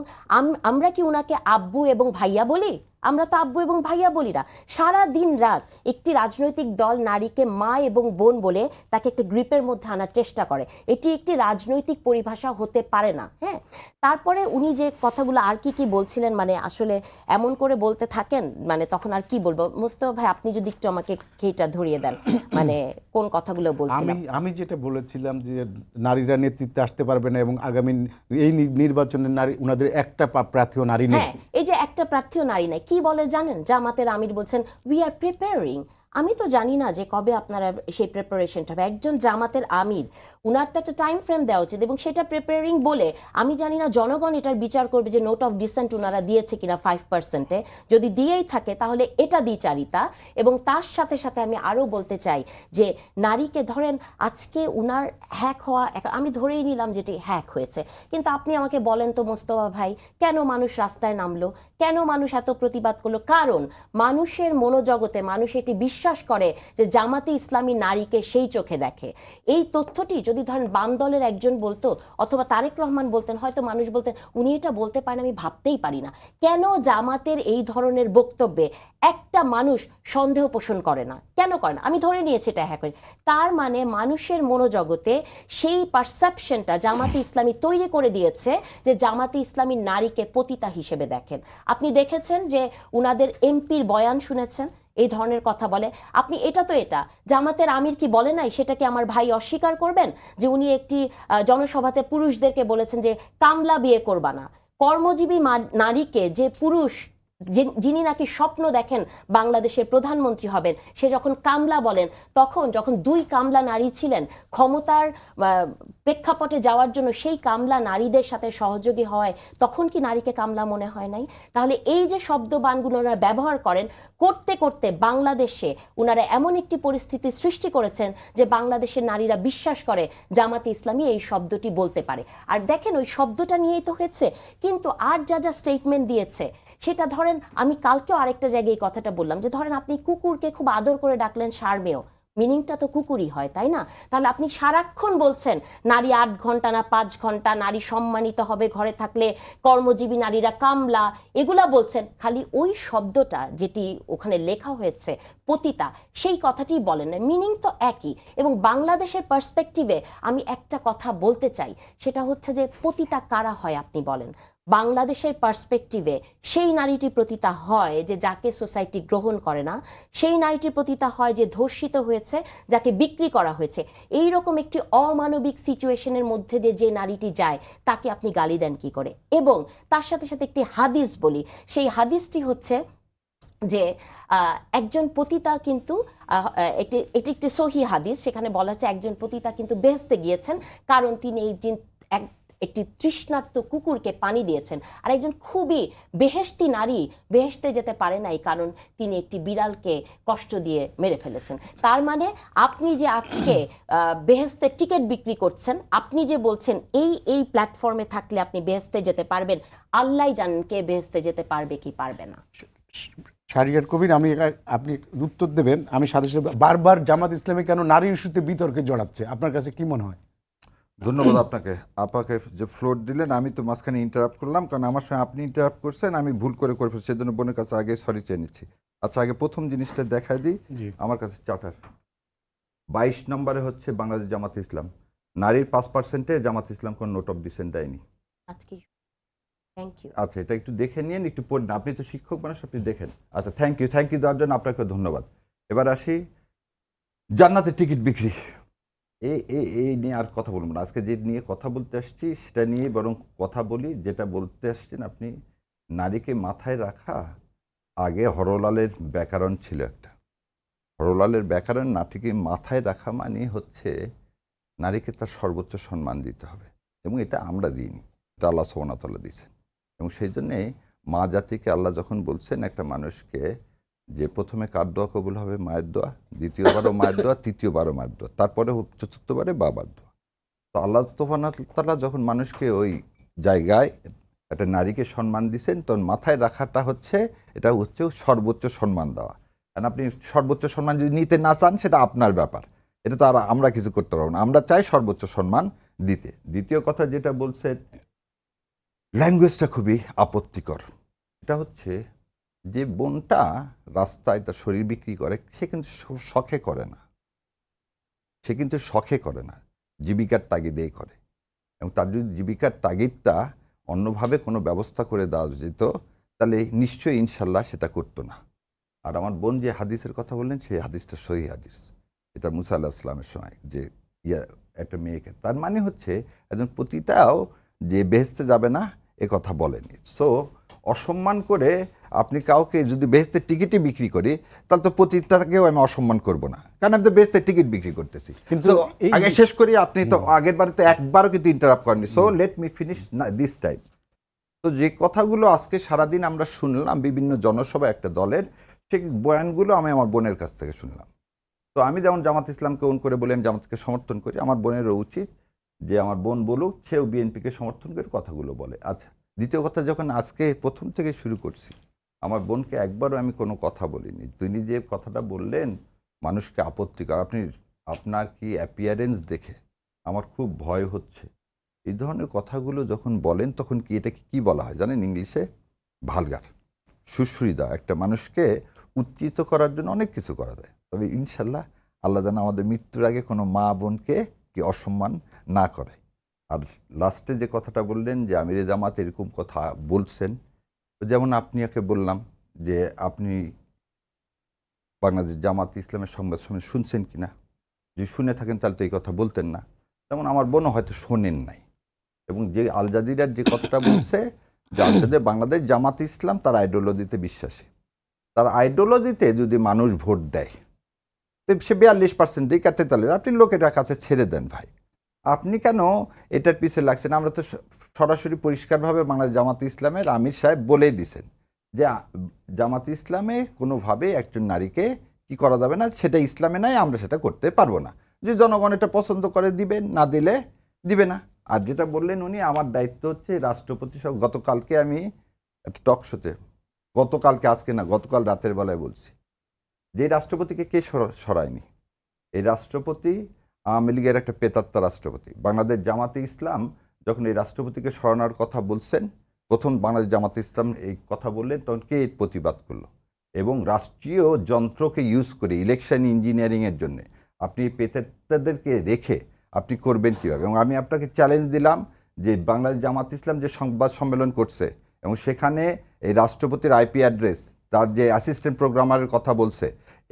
আমরা কি উনাকে আব্বু এবং ভাইয়া বলি? আমরা তো আব্বু এবং ভাইয়া বলি না। সারা দিন রাত একটি রাজনৈতিক দল নারীকে মা এবং বোন বলে তাকে একটা গ্রিপের মধ্যে আনার চেষ্টা করে। এটি একটি রাজনৈতিক পরিভাষা হতে পারে না। হ্যাঁ, তারপরে উনি যে কথাগুলো আর কি বলছিলেন, মানে আসলে এমন করে বলতে থাকেন, মানে তখন আর কি বলবো। মুস্তাফা ভাই, আপনি যদি একটু আমাকে খেটা ধরিয়ে দেন, মানে কোন কথাগুলো বলছিলাম। আমি যেটা বলেছিলাম যে নারীরা নেতৃত্বে আসতে পারবে না, এবং আগামী এই নির্বাচনে নারী উনাদের একটা প্রার্থীও নারী নেই। হ্যাঁ, এই যে একটা প্রার্থীও নারী নাই, কি বলে জানেন? জামাতের আমির বলছেন উই আর প্রিপেয়ারিং। আমি তো জানি না যে কবে আপনারা সেই প্রিপারেশনটা হবে। একজন জামাতের আমির, উনার তো একটা টাইম ফ্রেম দেওয়া উচিত, এবং সেটা প্রিপেয়ারিং বলে আমি জানি না জনগণ এটার বিচার করবে যে নোট অফ ডিসেন্ট উনারা দিয়েছে কিনা 5%-এ। যদি দিয়েই থাকে তাহলে এটা দ্বিচারিতা। এবং তার সাথে সাথে আমি আরও বলতে চাই যে নারীকে ধরেন আজকে উনার হ্যাক হওয়া, আমি ধরেই নিলাম যেটি হ্যাক হয়েছে, কিন্তু আপনি আমাকে বলেন তো মোস্তফা ভাই, কেন মানুষ রাস্তায় নামলো? কেন মানুষ এত প্রতিবাদ করলো? কারণ মানুষের মনোজগতে মানুষ এটি বিশ্বাস করে যে জামাতে ইসলামী নারীকে সেই চোখে দেখে। এই তথ্যটি যদি ধরেন বাম দলের একজন বলতো অথবা তারেক রহমান বলতেন, হয়তো মানুষ বলতেন উনি এটা বলতে পারেন, আমি ভাবতেই পারি না। কেন জামাতের এই ধরনের বক্তব্যে একটা মানুষ সন্দেহ পোষণ করে না? কেন করে না? আমি ধরে নিয়েছি এটা হ্যাক হয়েছে। তার মানে মানুষের মনোজগতে সেই পারসেপশনটা জামাতে ইসলামী তৈরি করে দিয়েছে যে জামাতে ইসলামী নারীকে পতিতা হিসেবে দেখেন। আপনি দেখেছেন যে উনাদের এমপির বয়ান শুনেছেন, এই ধরনের কথা বলে। আপনি এটা জামাতের আমির কি বলে নাই? সেটাকে আমার ভাই অস্বীকার করবেন যে উনি একটি জনসভাতে পুরুষদেরকে বলেছেন যে কামলা বিয়ে করবা না। কর্মজীবী নারীকে যে পুরুষ যিনি নাকি স্বপ্ন দেখেন বাংলাদেশের প্রধানমন্ত্রী হবেন, সে যখন কামলা বলেন, তখন যখন দুই কামলা নারী ছিলেন ক্ষমতার প্রেক্ষাপটে যাওয়ার জন্য সেই কামলা নারীদের সাথে সহযোগী হয়, তখন কি নারীকে কামলা মনে হয় নাই? তাহলে এই যে শব্দবাণগুলো ওনারা ব্যবহার করেন, করতে করতে বাংলাদেশে ওনারা এমন একটি পরিস্থিতি সৃষ্টি করেছেন যে বাংলাদেশের নারীরা বিশ্বাস করে জামাতে ইসলামী এই শব্দটি বলতে পারে। আর দেখেন ওই শব্দটা নিয়েই তো হয়েছে, কিন্তু আর যা যা স্টেটমেন্ট দিয়েছে সেটা ধরেন, আমি কালকেও আরেকটা জায়গায় এই কথাটা বললাম যে ধরেন আপনি কুকুরকে খুব আদর করে ডাকলেন শারমেয়, মিনিংটা তো কুকুরই হয়, তাই না? তাহলে আপনি সারাক্ষণ বলছেন নারী 8 ঘন্টা না 5 ঘন্টা, নারী সম্মানিত হবে ঘরে থাকলে, কর্মজীবী নারীরা কামলা, এগুলা বলছেন, খালি ওই শব্দটা যেটি ওখানে লেখা হয়েছে পতিতা, সেই কথাটি বলেন না, মিনিং তো একই। এবং বাংলাদেশের পার্সপেক্টিভে আমি একটা কথা বলতে চাই, সেটা হচ্ছে যে পতিতা কারা হয় আপনি বলেন? বাংলাদেশের পার্সপেক্টিভে সেই নারীটি পতিতা হয় যে যাকে সোসাইটি গ্রহণ করে না, সেই নারীটি পতিতা হয় যে ধর্ষিত হয়েছে, যাকে বিক্রি করা হয়েছে। এই রকম একটি অমানবিক সিচুয়েশনের মধ্যে দিয়ে যে নারীটি যায় তাকে আপনি গালি দেন কি করে? এবং তার সাথে সাথে একটি হাদিস বলি, সেই হাদিসটি হচ্ছে যে একজন পতিতা কিন্তু এটি একটি সহি হাদিস, সেখানে বলা আছে একজন পতিতা কিন্তু বেহেশতে গিয়েছেন কারণ তিনি একটি তৃষ্ণার্ত কুকুরকে পানি দিয়েছেন, আর একজন খুবই বেহেশতি নারী বেহেশতে যেতে পারে নাই কারণ তিনি একটি বিড়ালকে কষ্ট দিয়ে মেরে ফেলেছেন। তার মানে আপনি যে আজকে বেহেশতের টিকিট বিক্রি করছেন, আপনি যে বলছেন এই প্ল্যাটফর্মে থাকলে আপনি বেহেশতে যেতে পারবেন, আল্লাহ জানেন কে বেহেশতে যেতে পারবে কি পারবে না। শাহরিয়ার কবির, আপনি উত্তর দেবেন। আমি সাথে সাথে বারবার জামাত ইসলামী কেন নারী ইস্যুতে বিতর্কে জড়াচ্ছে, আপনার কাছে কি মনে হয়? ধন্যবাদ আপনাকে যে ফ্লোর দিলেন। আমি তো মাঝখানে ইন্টারাপ্ট করলাম, কারণ আমার সঙ্গে আপনি ইন্টারাপ্ট করছেন, আমি ভুল করে ফেলছি, সেজন্য বোনের কাছে আগে সরি চেয়ে নিচ্ছি। আচ্ছা, আগে প্রথম জিনিসটা দেখাই দিই। জি। আমার কাছে চার্টার 22 নম্বরে হচ্ছে বাংলাদেশ জামাত ইসলাম, নারীর 5%-এ জামাত ইসলাম কোনো নোট অফ ডিসেন্ট দেয়নি। আজকে থ্যাংক ইউ। আচ্ছা, এটা একটু দেখে নিন, একটু পড়ুন, আপনি তো শিক্ষক মানুষ, আপনি দেখেন। আচ্ছা, থ্যাংক ইউ দেওয়ার জন্য আপনাকে ধন্যবাদ। এবার আসি জান্নাতের টিকিট বিক্রি, এই নিয়ে আর কথা বলবো না। আজকে যে নিয়ে কথা বলতে আসছি সেটা নিয়ে বরং কথা বলি। যেটা বলতে আসছেন আপনি, নারীকে মাথায় রাখা, আগে হরলালের ব্যাকরণ ছিল একটা, হরলালের ব্যাকরণ নাটিকে মাথায় রাখা মানে হচ্ছে নারীকে তার সর্বোচ্চ সম্মান দিতে হবে, এবং এটা আমরা দিইনি, এটা আল্লাহ সুবহানাহু ওয়া তাআলা দিয়েছেন। এবং সেই জন্যে মা জাতিকে আল্লাহ যখন বলছেন একটা মানুষকে যে প্রথমে কার দোয়া কবুল হবে, মায়ের দোয়া, দ্বিতীয়বারও মায়ের দোয়া, তৃতীয়বারও মায়ের দোয়া, তারপরে চতুর্থবারে বাবার দোয়া। তো আল্লাহ সুবহানাহু ওয়া তাআলা যখন মানুষকে ওই জায়গায় একটা নারীকে সম্মান দিচ্ছেন, তখন মাথায় রাখাটা হচ্ছে এটা হচ্ছে সর্বোচ্চ সম্মান দেওয়া। কারণ আপনি সর্বোচ্চ সম্মান যদি নিতে না চান সেটা আপনার ব্যাপার, এটা তো আর আমরা কিছু করতে পারবো না। আমরা চাই সর্বোচ্চ সম্মান দিতে। দ্বিতীয় কথা যেটা বলছেন, ল্যাঙ্গুয়েজটা খুবই আপত্তিকর। এটা হচ্ছে যে বোনটা রাস্তায় তার শরীর বিক্রি করে, সে কিন্তু শখে করে না, সে কিন্তু শখে করে না, জীবিকার তাগিদেই করে। এবং তার যদি জীবিকার তাগিদটা অন্যভাবে কোনো ব্যবস্থা করে দেওয়া যেত, তাহলে নিশ্চয়ই ইনশাল্লাহ সেটা করতো না। আর আমার বোন যে হাদিসের কথা বললেন, সেই হাদিসটা সহিহ হাদিস, এটা মুসা আলাইহিস সালামের সময় যে একটা মেয়েকে, তার মানে হচ্ছে একজন পতিতাও যে বেহেশতে যাবে না এ কথা বলেনি। সো অসম্মান করে আপনি কাউকে যদি বেহেশতের টিকিটই বিক্রি করি, তাহলে তো পতিতাকেও আমি অসম্মান করব না, কারণ আমি তো বেহেশতের টিকিট বিক্রি করতেছি। কিন্তু তো এই আগে শেষ করি, আপনি তো আগের বারে তো একবারও কিন্তু ইন্টারাপ্ট করেননি। So let me finish this time. তো যে কথাগুলো আজকে সারাদিন আমরা শুনলাম বিভিন্ন জনসভা একটা দলের, সেই বয়ানগুলো আমি আমার বোনের কাছ থেকে শুনলাম। তো আমি যেমন জামাত ইসলামকে ওন করে বলি আমি জামাতকে সমর্থন করি, আমার বোনেরও উচিত যে আমার বোন বলুক সেও বিএনপিকে সমর্থন করে কথাগুলো বলে। আচ্ছা, দ্বিতীয় কথা, যখন আজকে প্রথম থেকে শুরু করছি, আমার বোনকে একবারও আমি কোনো কথা বলিনি। তিনি যে কথাটা বললেন মানুষকে আপত্তিকর, আপনার কি অ্যাপিয়ারেন্স দেখে আমার খুব ভয় হচ্ছে, এই ধরনের কথাগুলো যখন বলেন তখন কি এটাকে কি বলা হয় জানেন ইংলিশে? ভালগার, সুশ্রীদা। একটা মানুষকে উত্তেজিত করার জন্য অনেক কিছু করা যায়, তবে ইনশাল্লাহ আল্লাহ যেন আমাদের মৃত্যুর আগে কোনো মা বোনকে কি অসম্মান না করে। আর লাস্টে যে কথাটা বললেন যে আমিরে জামাত এরকম কথা বলছেন, যেমন আপনাকে বললাম যে আপনি বাংলাদেশ জামাত ইসলামের সংবাদ সম্মেলন শুনছেন কিনা, যদি শুনে থাকেন তাহলে তো এই কথা বলতেন না। যেমন আমার বোনও হয়তো শোনেন নাই। এবং যে আল জাজিরার যে কথাটা বলছে যে বাংলাদেশ জামাত ইসলাম তার আইডিওলজিতে বিশ্বাসী, তার আইডিওলজিতে যদি মানুষ ভোট দেয় সে 42% দিক 43, আপনি লোকেটার কাছে ছেড়ে দেন ভাই, আপনি কেন এটার পিছিয়ে লাগছেন? আমরা তো সরাসরি পরিষ্কারভাবে বাংলাদেশ জামাত ইসলামের আমির সাহেব বলেই দিছেন যে জামাত ইসলামে কোনোভাবে একজন নারীকে কি করা যাবে না, সেটা ইসলামে নাই, আমরা সেটা করতে পারবো না। যদি জনগণ এটা পছন্দ করে দিবেন, না দিলে দিবে না। আর যেটা বললেন উনি, আমার দায়িত্ব হচ্ছে রাষ্ট্রপতি সহ, গতকালকে আমি একটা টক শোতে, গতকালকে আজকে না, গতকাল রাতের বেলায় বলছি যে রাষ্ট্রপতিকে কে সরায়নি? এই রাষ্ট্রপতি আওয়ামী লীগের একটা পেতাত্তা রাষ্ট্রপতি। বাংলাদেশ জামাতে ইসলাম যখন এই রাষ্ট্রপতিকে সরানোর কথা বলছেন, প্রথম বাংলাদেশ জামাতে ইসলাম এই কথা বললেন, তখন কে এর প্রতিবাদ করলো? এবং রাষ্ট্রীয় যন্ত্রকে ইউজ করে ইলেকশন ইঞ্জিনিয়ারিংয়ের জন্য আপনি পেতাত্তাদেরকে রেখে আপনি করবেন কীভাবে? এবং আমি আপনাকে চ্যালেঞ্জ দিলাম যে বাংলাদেশ জামাত ইসলাম যে সংবাদ সম্মেলন করছে এবং সেখানে এই রাষ্ট্রপতির আইপি অ্যাড্রেস, তার যে অ্যাসিস্ট্যান্ট প্রোগ্রামারের কথা বলছে,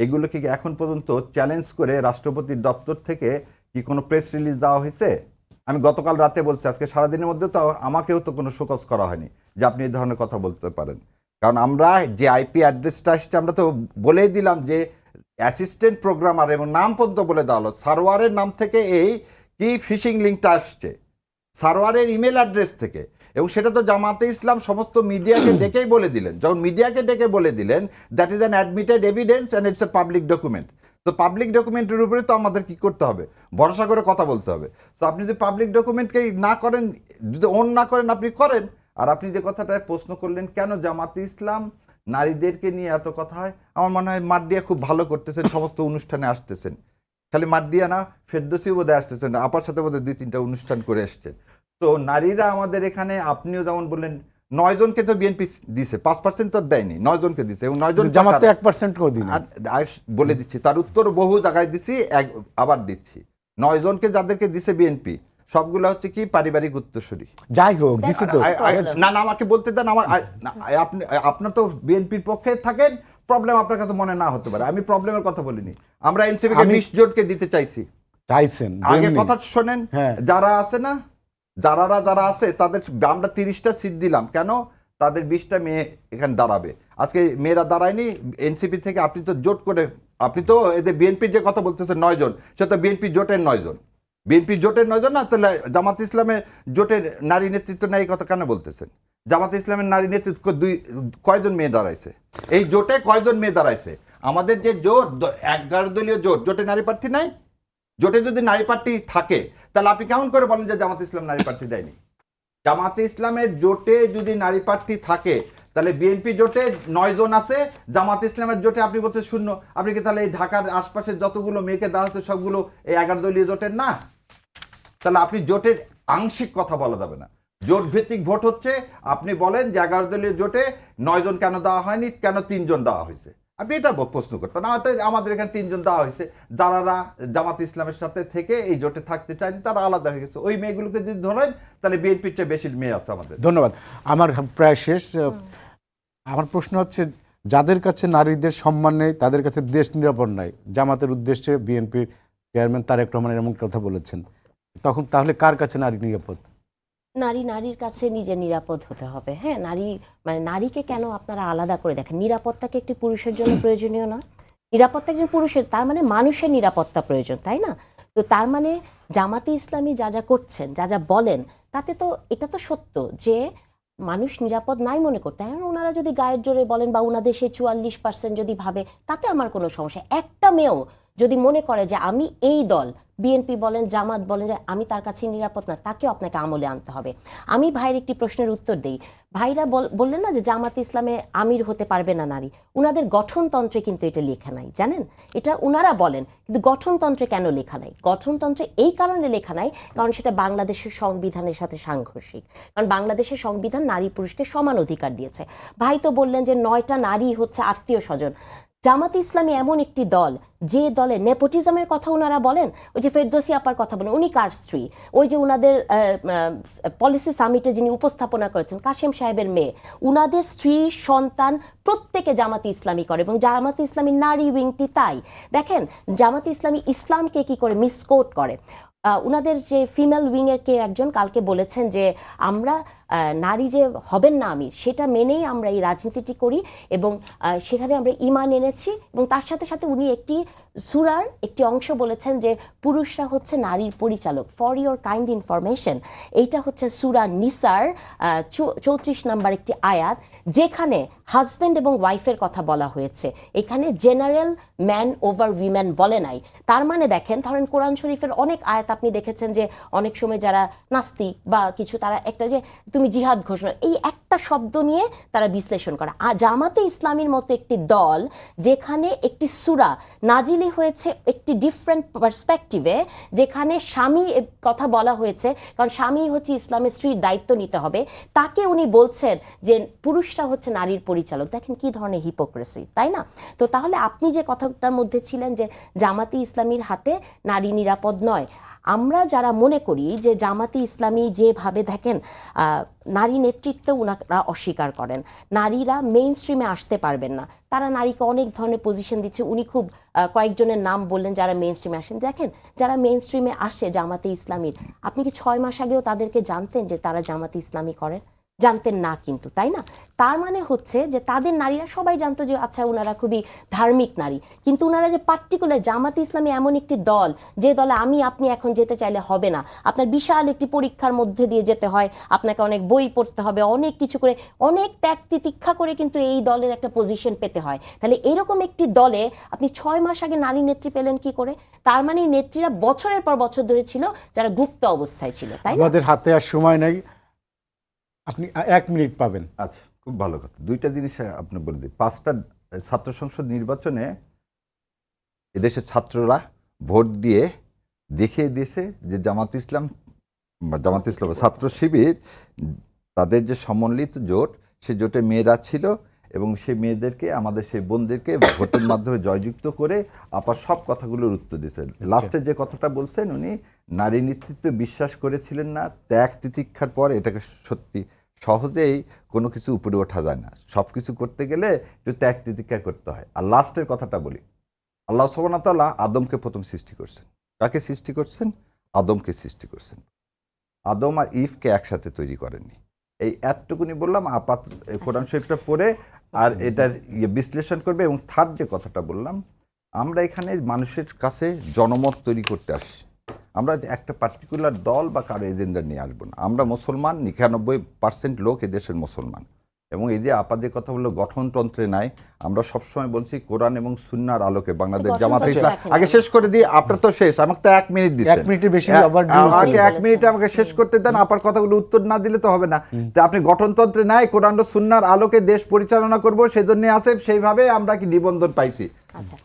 এগুলোকে কি এখন পর্যন্ত চ্যালেঞ্জ করে রাষ্ট্রপতির দপ্তর থেকে কি কোনো প্রেস রিলিজ দেওয়া হয়েছে? আমি গতকাল রাতে বলছি, আজকে সারাদিনের মধ্যে তো আমাকেও তো কোনো শোকজ করা হয়নি যে আপনি এই ধরনের কথা বলতে পারেন। কারণ আমরা যে আইপি অ্যাড্রেসটা আসছে আমরা তো বলেই দিলাম যে অ্যাসিস্ট্যান্ট প্রোগ্রামার এবং নাম পর্যন্ত বলে দেওয়া হলো, সার্ভারের নাম থেকে এই কি ফিশিং লিঙ্কটা আসছে সার্ভারের ইমেল অ্যাড্রেস থেকে, এবং সেটা তো জামাতে ইসলাম সমস্ত মিডিয়াকে ডেকেই বলে দিলেন। যখন মিডিয়াকে ডেকে বলে দিলেন that is an admitted evidence and it's a public document, তো পাবলিক ডকুমেন্টের উপরে তো আমাদের কি করতে হবে, ভরসা করে কথা বলতে হবে। তো আপনি যদি পাবলিক ডকুমেন্টকে না করেন, যদি অন না করেন, আপনি করেন। আর আপনি যে কথাটা প্রশ্ন করলেন কেন জামাতে ইসলাম নারীদেরকে নিয়ে এত কথা হয়, আমার মনে হয় মাড্ডিয়া খুব ভালো করতেছেন, সমস্ত অনুষ্ঠানে আসতেছেন, খালি মাড্ডিয়া না ফেরদৌসি বোধহয় আসতেছেন, আপার সাথে বোধহয় 2-3টা অনুষ্ঠান করে এসছেন। তো নারীরা আমাদের এখানে, আপনিও যেমন বললেন 9 জনকে তো বিএনপি দিছে, 5% তো দেয়নি, 9 জনকে দিছে, এবং 9 জন জামাতে 1% করে দিন। বলে দিচ্ছি, তার উত্তর বহু জায়গায় দিচ্ছি, আবার দিচ্ছি। 9 জনকে যাদেরকে দিছে বিএনপি সবগুলো হচ্ছে কি পারিবারিক উত্তরসূরি। যাই হোক দিছি তো। না না, আমাকে বলতে দেন। আমার আপনি আপনার তো বিএনপির পক্ষে থাকেন, প্রবলেম আপনার কাছে মনে না হতে পারে, আমি প্রবলেমের কথা বলিনি। আমরা এনসিপি কে 20 জনকে দিতে চাইছি, চাইছেন আগে কথা শোনেন। হ্যাঁ। যারা আছে না, যারা আছে তাদের আমরা 30টা সিট দিলাম, কেন? তাদের 20টা মেয়ে এখানে দাঁড়াবে। আজকে মেয়েরা দাঁড়ায়নি এনসিপি থেকে, আপনি তো জোট করে, আপনি তো এদের বিএনপির যে কথা বলতেছেন 9 জন, সে তো বিএনপি জোটের 9 জন, বিএনপি জোটের 9 জন না, তাহলে জামাত ইসলামের জোটের নারী নেতৃত্ব নেই কথা কেন বলতেছেন? জামাত ইসলামের নারী নেতৃত্ব কয়জন মেয়ে দাঁড়াইছে? এই জোটে কয়জন মেয়ে দাঁড়াইছে? আমাদের যে জোট 11 দলীয় জোট, জোটে নারী প্রার্থী নাই। জোটে যদি নারী প্রার্থী থাকে তাহলে আপনি কেমন করে বলেন যে জামাত ইসলাম নারী প্রার্থী দেয়নি? জামাতে ইসলামের জোটে যদি নারী প্রার্থী থাকে তাহলে বিএনপি জোটে 9 জন আছে, জামাত ইসলামের জোটে আপনি বলছেন 0। আপনি কি তাহলে এই ঢাকার আশপাশের যতগুলো মেয়েকে দেওয়া হচ্ছে সবগুলো এই 11 দলীয় জোটের না? তাহলে আপনি জোটের আংশিক কথা বলা যাবে না। জোট ভিত্তিক ভোট হচ্ছে, আপনি বলেন যে 11 দলীয় জোটে 9 জন কেন দেওয়া হয়নি, কেন 3 জন দেওয়া হয়েছে, আপনি এটা প্রশ্ন করতেন। আমাদের এখানে 3 জন দেওয়া হয়েছে, যারা জামাত ইসলামের সাথে থেকে এই জোটে থাকতে চায়নি তারা আলাদা হয়ে গেছে। ওই মেয়েগুলোকে যদি ধরেন তাহলে বিএনপির চেয়ে বেশি মেয়ে আছে আমাদের। ধন্যবাদ। আমার প্রায় শেষ। আমার প্রশ্ন হচ্ছে, যাদের কাছে নারীদের সম্মান নেই তাদের কাছে দেশ নিরাপদ নাই, জামাতের উদ্দেশ্যে বিএনপির চেয়ারম্যান তারেক রহমান এমন কথা বলেছেন, তখন তাহলে কার কাছে নারী নিরাপদ? নারীর কাছে নিজে নিরাপদ হতে হবে। হ্যাঁ, নারীকে কেন আপনারা আলাদা করে দেখেন? নিরাপত্তাকে একটি পুরুষের জন্য প্রয়োজনীয় না? নিরাপত্তা একজন পুরুষের, তার মানে মানুষের নিরাপত্তা প্রয়োজন, তাই না? তো তার মানে জামাতে ইসলামী যা করছেন, যা বলেন, তাতে তো এটা তো সত্য যে মানুষ নিরাপদ নাই মনে করতে। এখন ওনারা যদি গায়ের জোরে বলেন বা ওনাদের সে 44% যদি ভাবে, তাতে আমার কোনো সমস্যা। একটা মেয়েও যদি মনে করে যে আমি এই দল, বিএনপি বলেন, জামাত বলেন, যে আমি তার কাছে নিরাপদ না, তাকেও আপনাকে আমলে আনতে হবে। আমি ভাইয়ের একটি প্রশ্নের উত্তর দেই। ভাইরা বললেন না যে জামাত ইসলামে আমির হতে পারবে না নারী, উনাদের গঠনতন্ত্রে কিন্তু এটা লেখা নাই, জানেন? এটা উনারা বলেন, কিন্তু গঠনতন্ত্রে কেন লেখা নাই? গঠনতন্ত্রে এই কারণে লেখা নাই কারণ সেটা বাংলাদেশের সংবিধানের সাথে সাংঘর্ষিক। কারণ বাংলাদেশের সংবিধান নারী পুরুষকে সমান অধিকার দিয়েছে। ভাই তো বললেন যে 9টা নারী হচ্ছে আত্মীয় স্বজন। জামাতে ইসলামী এমন একটি দল যে দলে নেপোটিজমের কথা ওনারা বলেন। ওই যে ফেরদৌসি আপার কথা বলেন, উনি কার স্ত্রী? ওই যে ওনাদের পলিসি সামিটে যিনি উপস্থাপনা করেছেন কাশেম সাহেবের মেয়ে, উনাদের স্ত্রী সন্তান প্রত্যেকে জামাতে ইসলামী করে, এবং জামাতে ইসলামী নারী উইংটি তাই। দেখেন জামাতে ইসলামী ইসলামকে কি করে মিসকোট করে। উনাদের যে ফিমেল উইংয়ের কে একজন কালকে বলেছেন যে আমরা নারী যে হবেন না আমির, সেটা মেনেই আমরা এই রাজনীতিটি করি, এবং সেখানে আমরা ঈমান এনেছি। এবং তার সাথে সাথে উনি একটি সূরার একটি অংশ বলেছেন যে পুরুষরা হচ্ছে নারীর পরিচালক। ফর ইওর কাইন্ড ইনফরমেশন, এইটা হচ্ছে সূরা নিসার 34 নম্বর একটি আয়াত, যেখানে হাজব্যান্ড এবং ওয়াইফের কথা বলা হয়েছে। এখানে জেনারেল ম্যান ওভার উইমেন বলে নাই। তার মানে দেখেন, ধরেন কোরআন শরীফের অনেক আয়াত আপনি দেখেছেন যে অনেক সময় যারা নাস্তিক বা কিছু, তারা একটা যে তুমি জিহাদ ঘোষণা, এই একটা শব্দ নিয়ে তারা বিশ্লেষণ করে। আর জামাতে ইসলামীর মতো একটি দল যেখানে একটি সূরা নাজিলি হয়েছে একটি ডিফারেন্ট পার্সপেক্টিভে, যেখানে স্বামী কথা বলা হয়েছে, কারণ স্বামী হচ্ছে ইসলামের স্ত্রীর দায়িত্ব নিতে হবে, তাকে উনি বলছেন যে পুরুষরা হচ্ছে নারীর পরিচালক। দেখেন কি ধরনের হিপোক্রেসি, তাই না? তো তাহলে আপনি যে কথাটার মধ্যে ছিলেন যে জামাতে ইসলামীর হাতে নারী নিরাপদ নয়, আমরা যারা মনে করি যে জামাতে ইসলামী যেভাবে দেখেন নারী নেতৃত্ব ওনারা অস্বীকার করেন, নারীরা মেইন স্ট্রিমে আসতে পারবেন না, তারা নারীকে অনেক ধরনের পজিশন দিচ্ছে। উনি খুব কয়েকজনের নাম বললেন যারা মেইন স্ট্রিমে আসেন। দেখেন যারা মেইন স্ট্রিমে আসে জামাতে ইসলামীর, আপনি কি 6 মাস আগেও তাদেরকে জানতেন যে তারা জামাতে ইসলামী করেন? জানতেন না কিন্তু, তাই না? তার মানে হচ্ছে যে তাদের নারীরা সবাই জানতো যে আচ্ছা ওনারা খুবই ধার্মিক নারী, কিন্তু ওনারা যে পার্টিকুলার জামাতে ইসলামী এমন একটি দল, যে দলে আমি আপনি এখন যেতে চাইলে হবে না, আপনার বিশাল একটি পরীক্ষার মধ্যে দিয়ে যেতে হয়, আপনাকে অনেক বই পড়তে হবে, অনেক কিছু করে, অনেক ত্যাগ তিতিক্ষা করে কিন্তু এই দলের একটা পজিশন পেতে হয়। তাহলে এরকম একটি দলে আপনি 6 মাস আগে নারী নেত্রী পেলেন কি করে? তার মানে এই নেত্রীরা বছরের পর বছর ধরে ছিল যারা গুপ্ত অবস্থায় ছিল, তাই না? আমাদের হাতে আর সময় নেই, আপনি 1 মিনিট পাবেন। আচ্ছা, খুব ভালো কথা। দুইটা জিনিস আপনি বলে দিই। 5টা ছাত্র সংসদ নির্বাচনে এদেশের ছাত্ররা ভোট দিয়ে দেখিয়ে দিয়েছে যে জামাত ইসলাম ছাত্র শিবির, তাদের যে সমন্বিত জোট, সে জোটে মেয়েরা ছিল এবং সেই মেয়েদেরকে, আমাদের সেই বোনদেরকে ভোটের মাধ্যমে জয়যুক্ত করে আপার সব কথাগুলোর উত্তর দিয়েছেন। লাস্টে যে কথাটা বলছেন, উনি নারী নেতৃত্বে বিশ্বাস করেছিলেন না, ত্যাগ তিতিক্ষার পর এটাকে সত্যি সহজেই কোনো কিছু উপরে ওঠা যায় না, সব কিছু করতে গেলে একটু ত্যাগ তিতিক্ষা করতে হয়। আর লাস্টের কথাটা বলি, আল্লাহ সুবহানাহু ওয়া তাআলা আদমকে প্রথম সৃষ্টি করছেন। কাকে সৃষ্টি করছেন? আদমকে সৃষ্টি করছেন। আদম আর ইভকে একসাথে তৈরি করেননি। এই এতটুকুনি বললাম, কোরআন শরীফটা পড়ে আর এটার বিশ্লেষণ করবে। এবং থার্ড যে কথাটা বললাম, আমরা এখানে মানুষের কাছে জনমত তৈরি করতে আসি, আমরা একটা পার্টিকুলার দল বা কারো এজেন্ডা নিয়ে আসবো না। আমরা মুসলমান, 99% লোক এদেশের মুসলমান। এবং এই যে আপা যে কথা বললো গঠনতন্ত্রে নাই, আমরা সবসময় বলছি কোরআন এবং সুন্নাহর আলোকে বাংলাদেশ জামাতে ইসলাম। আগে শেষ করে দিই, আপনার তো শেষ, আমাকে তো 1 মিনিট দিচ্ছেন। 1 মিনিটের বেশি আবার আমাকে 1 মিনিটে আমাকে শেষ করতে দেন, আপার কথাগুলো উত্তর না দিলে তো হবে না। তো আপনি গঠনতন্ত্রে নাই, কোরআন ও সুন্নাহর আলোকে দেশ পরিচালনা করব, সেজন্য আছে, সেইভাবে আমরা কি নিবন্ধন পাইছি। আচ্ছা,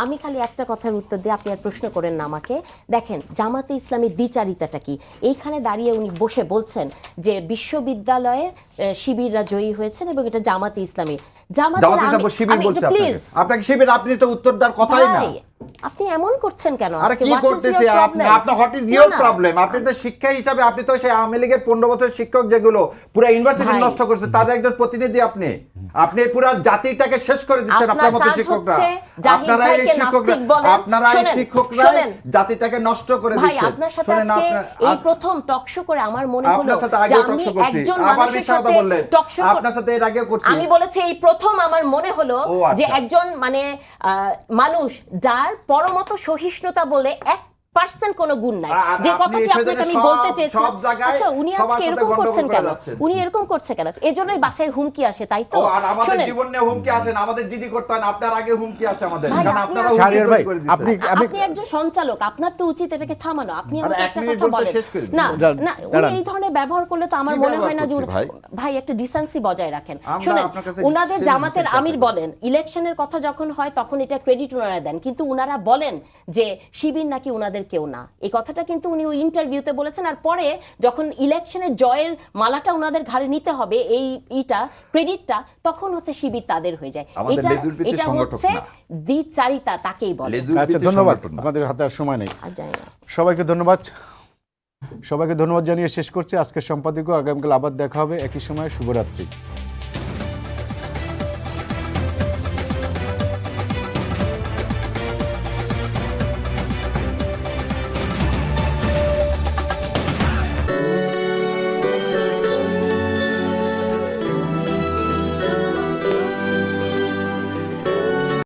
আমি খালি একটা কথার উত্তর দিয়ে, আপনি আর প্রশ্ন করেন না আমাকে। দেখেন জামাতে ইসলামীর দ্বিচারিতাটা কি? এইখানে দাঁড়িয়ে উনি বসে বলছেন যে বিশ্ববিদ্যালয়ে শিবিররা জয়ী হয়েছেন এবং এটা জামাতে ইসলামী। প্লিজ, আপনাকে শিবির, আপনি তো উত্তর দেওয়ার কথাই না। আপনি এমন করছেন কেন? আরে কি করতেছে আপনি? আপনার হোয়াট ইজ ইওর প্রবলেম? আপনি তো শিক্ষা হিসাবে, আপনি তো সেই আওয়ামী লীগের 15 বছরের শিক্ষক যেগুলো পুরো ইউনিভার্সিটি নষ্ট করেছে, তাদের একজন প্রতিনিধি আপনি। আপনি পুরো জাতিটাকে শেষ করে দিচ্ছেন আপনার মতো শিক্ষকরা। আপনারা এই শিক্ষকরা জাতিটাকে নষ্ট করে দিচ্ছেন। ভাই, আপনার সাথে আজকে এই প্রথম টক শো করে আমার মনে হলো যে আমি একজন মানুষের সাথে টক শো, আপনার সাথে এর আগে করছি। আমি বলেছি এই প্রথম আমার মনে হলো যে একজন মানে মানুষ যার পরমত সহিষ্ণুতা বলে 1% কোনো গুণ নাই, যে কথাটি আপনাকে আমি বলতে চেয়েছি। আচ্ছা, উনি আজকে এরকম করছেন কেন? উনি এরকম করছে কেন? এজন্যই বাসায় হুমকি আসে, তাই তো? আর আমাদের জীবন নিয়ে হুমকি আসে না, আমাদের জিডি করতে হয় না, আপনার আগে হুমকি আসে আমাদের, কারণ আপনারা হুমকি তৈরি করে দিয়েছেন। আপনি একজন সঞ্চালক, আপনার তো উচিত এটাকে থামানো। আপনি আমাকে একটা কথা বলেন না, না, উনি এই ধরনের ব্যবহার করলে তো আমার মনে হয় না যে ভাই একটা ডিসেন্সি বজায় রাখেন। শুনেন, উনাদের জামাতের আমির বলেন ইলেকশনের কথা যখন হয় তখন এটা ক্রেডিট ওনারা দেন, কিন্তু উনারা বলেন যে শিবির নাকি উনাদের কেউ না। এই কথাটা কিন্তু উনি ওই ইন্টারভিউতে বলেছেন। আর পরে যখন ইলেকশনের জয়ের মালাটা উনাদের ঘাড়ে নিতে হবে, এই ক্রেডিটটা, তখন হচ্ছে শিবির তাদের হয়ে যায়। এটা হচ্ছে দ্বিচারিতা, তাকেই বলে। আচ্ছা, ধন্যবাদ। আমাদের হাতে আর সময় নেই। সবাইকে ধন্যবাদ জানিয়ে শেষ করছি আজকের সম্পাদকীয়। আগামীকাল আবার দেখা হবে একই সময়। শুভরাত্রি।